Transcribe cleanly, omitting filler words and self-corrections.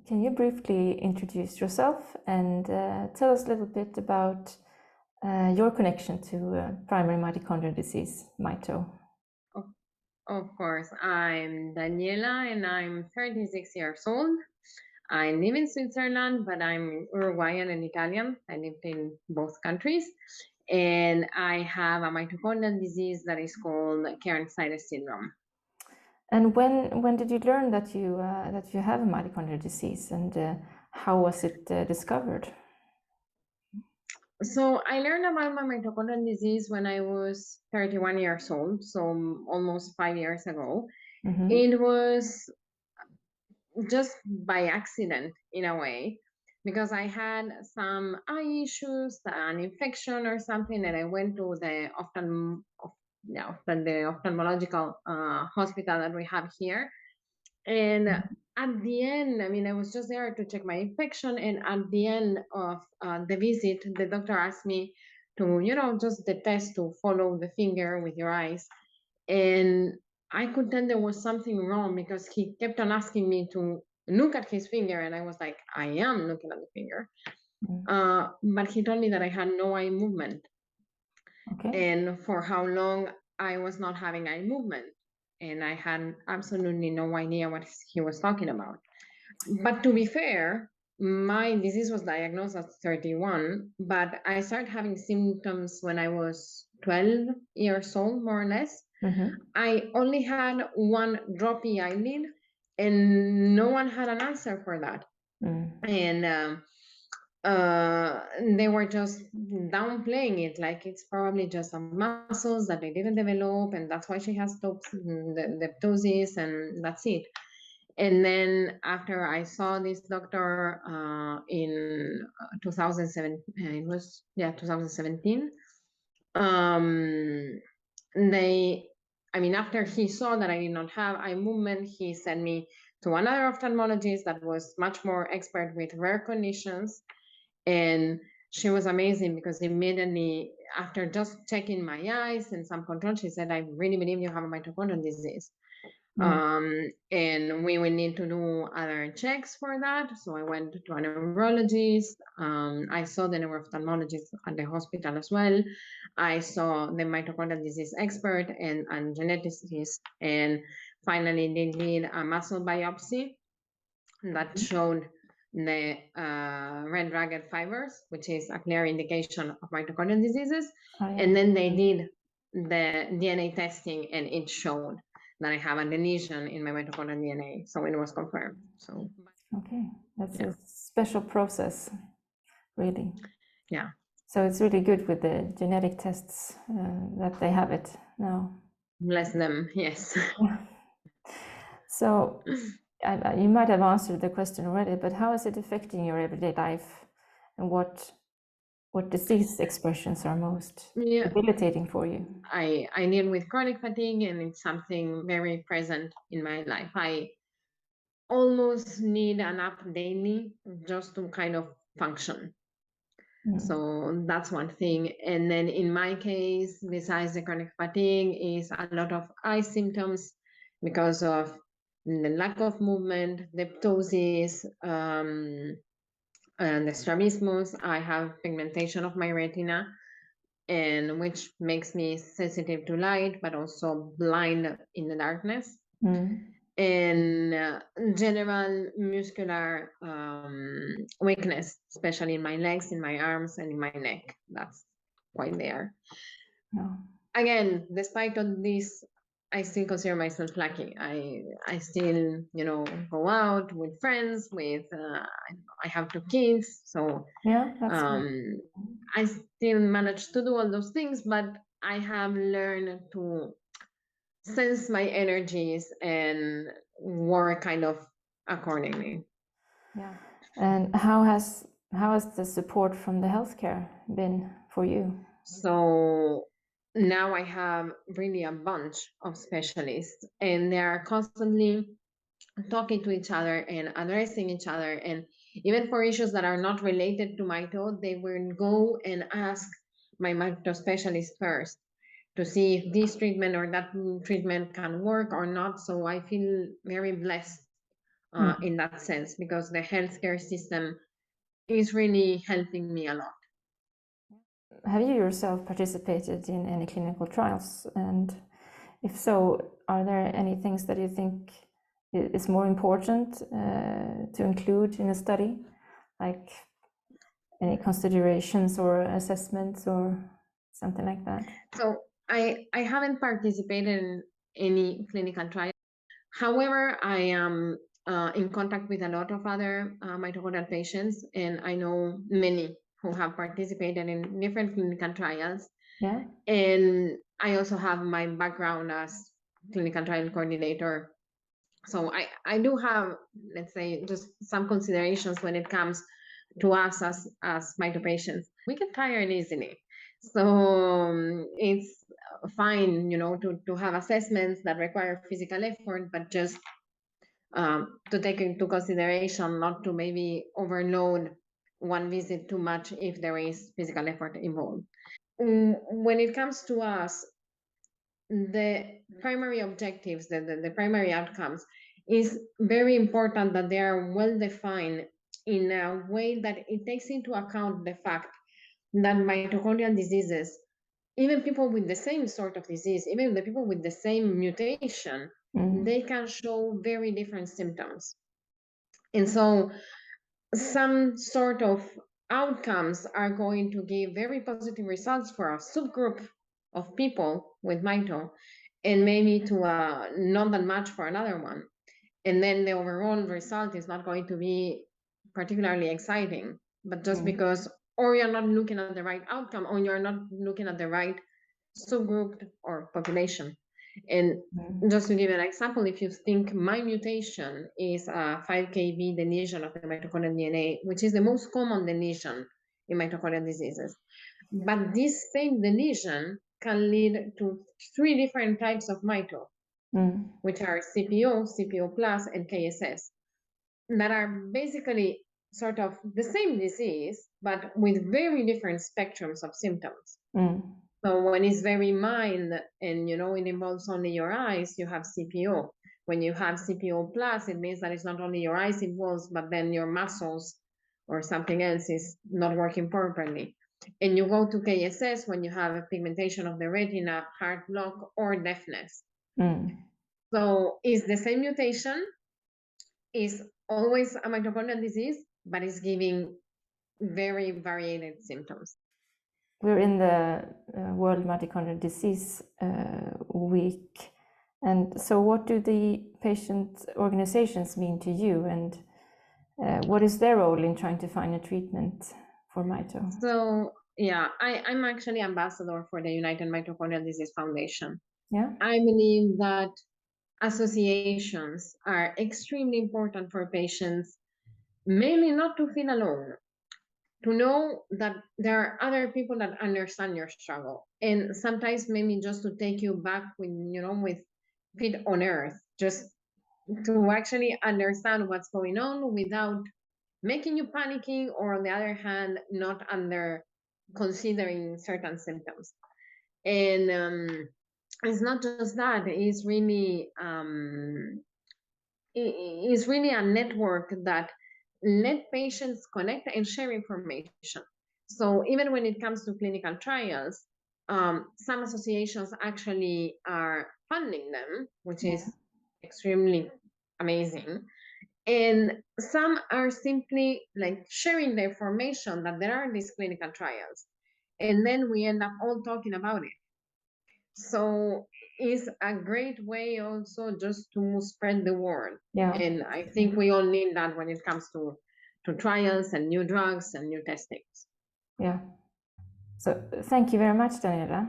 can you briefly introduce yourself and tell us a little bit about your connection to primary mitochondrial disease, MITO? Of course, I'm Daniela and I'm 36 years old. I live in Switzerland, but I'm Uruguayan and Italian. I lived in both countries. And I have a mitochondrial disease that is called Kearns-Sayre syndrome. And when did you learn that you have a mitochondrial disease, and how was it discovered? So I learned about my mitochondrial disease when I was 31 years old, so almost 5 years ago. Mm-hmm. It was just by accident in a way, because I had some eye issues, an infection or something, and I went to the ophthalmological hospital that we have here. And at the end, I mean, I was just there to check my infection, and at the end of the visit, the doctor asked me to, just the test to follow the finger with your eyes. And I could tell there was something wrong because he kept on asking me to look at his finger, and I was like, I am looking at the finger. But he told me that I had no eye movement. Okay. And for how long I was not having eye movement. And I had absolutely no idea what he was talking about. But to be fair, my disease was diagnosed at 31, but I started having symptoms when I was 12 years old, more or less. Mm-hmm. I only had one droppy eyelid, and no one had an answer for that. And they were just downplaying it, like it's probably just some muscles that they didn't develop, and that's why she has the ptosis, and that's it. And then after I saw this doctor in 2007, it was 2017. After he saw that I did not have eye movement, he sent me to another ophthalmologist that was much more expert with rare conditions. And she was amazing because immediately after just checking my eyes and some control, she said, I really believe you have a mitochondrial disease. And we will need to do other checks for that. So I went to a neurologist. I saw the neuro-ophthalmologist at the hospital as well. I saw the mitochondrial disease expert and geneticist. And finally, they did a muscle biopsy that showed the red ragged fibers, which is a clear indication of mitochondrial diseases. And then they did the DNA testing, and it showed that I have a lesion in my mitochondrial DNA. So it was confirmed. So okay, that's a special process, really. Yeah. So it's really good with the genetic tests that they have it now. Bless them, yes. So you might have answered the question already, but how is it affecting your everyday life, and what disease expressions are most debilitating for you? I deal with chronic fatigue, and it's something very present in my life. I almost need a nap daily just to kind of function. So that's one thing. And then in my case, besides the chronic fatigue, is a lot of eye symptoms because of the lack of movement, the ptosis, and the strabismus. I have pigmentation of my retina, and which makes me sensitive to light, but also blind in the darkness. And general muscular weakness, especially in my legs, in my arms, and in my neck. That's quite there. Again, despite all this, I still consider myself lucky. I still, go out with friends. I have 2 kids, so I still manage to do all those things. But I have learned to sense my energies and work kind of accordingly. Yeah. And how has the support from the healthcare been for you? So now I have really a bunch of specialists, and they are constantly talking to each other and addressing each other. And even for issues that are not related to mito, they will go and ask my mito specialist first to see if this treatment or that treatment can work or not. So I feel very blessed in that sense, because the healthcare system is really helping me a lot. Have you yourself participated in any clinical trials? And if so, are there any things that you think is more important to include in a study, like any considerations or assessments or something like that? So I haven't participated in any clinical trial. However, I am in contact with a lot of other mitochondrial patients, and I know many who have participated in different clinical trials. Yeah. And I also have my background as clinical trial coordinator. So I do have, let's say, just some considerations when it comes to us as mito patients. We get tired easily. So it's fine, to have assessments that require physical effort, but just to take into consideration not to maybe overload one visit too much if there is physical effort involved. When it comes to us, the primary objectives, the primary outcomes, is very important that they are well defined in a way that it takes into account the fact that mitochondrial diseases, even people with the same sort of disease, even the people with the same mutation, they can show very different symptoms. And so some sort of outcomes are going to give very positive results for a subgroup of people with mito, and maybe to not that much for another one. And then the overall result is not going to be particularly exciting, but just because, or you're not looking at the right outcome, or you're not looking at the right subgroup or population. And just to give an example, if you think my mutation is a 5kb deletion of the mitochondrial DNA, which is the most common deletion in mitochondrial diseases, but this same deletion can lead to 3 different types of mito, which are CPO, CPO plus, and KSS, that are basically sort of the same disease, but with very different spectrums of symptoms. So when it's very mild and, it involves only your eyes, you have CPO. When you have CPO plus, it means that it's not only your eyes involved, but then your muscles or something else is not working properly. And you go to KSS when you have a pigmentation of the retina, heart block, or deafness. So it's the same mutation, is always a mitochondrial disease, but it's giving very varied symptoms. We're in the World Mitochondrial Disease Week. And so what do the patient organizations mean to you, and what is their role in trying to find a treatment for mito? So, yeah, I'm actually ambassador for the United Mitochondrial Disease Foundation. Yeah. I believe that associations are extremely important for patients, mainly not to feel alone, to know that there are other people that understand your struggle, and sometimes maybe just to take you back with feet on earth, just to actually understand what's going on without making you panicking, or on the other hand, not under considering certain symptoms. And it's not just that, it's really a network that let patients connect and share information. So even when it comes to clinical trials, some associations actually are funding them, which is extremely amazing. And some are simply like sharing the information that there are these clinical trials. And then we end up all talking about it. So it's a great way also just to spread the word. Yeah. And I think we all need that when it comes to trials and new drugs and new testings. Yeah. So thank you very much, Daniela.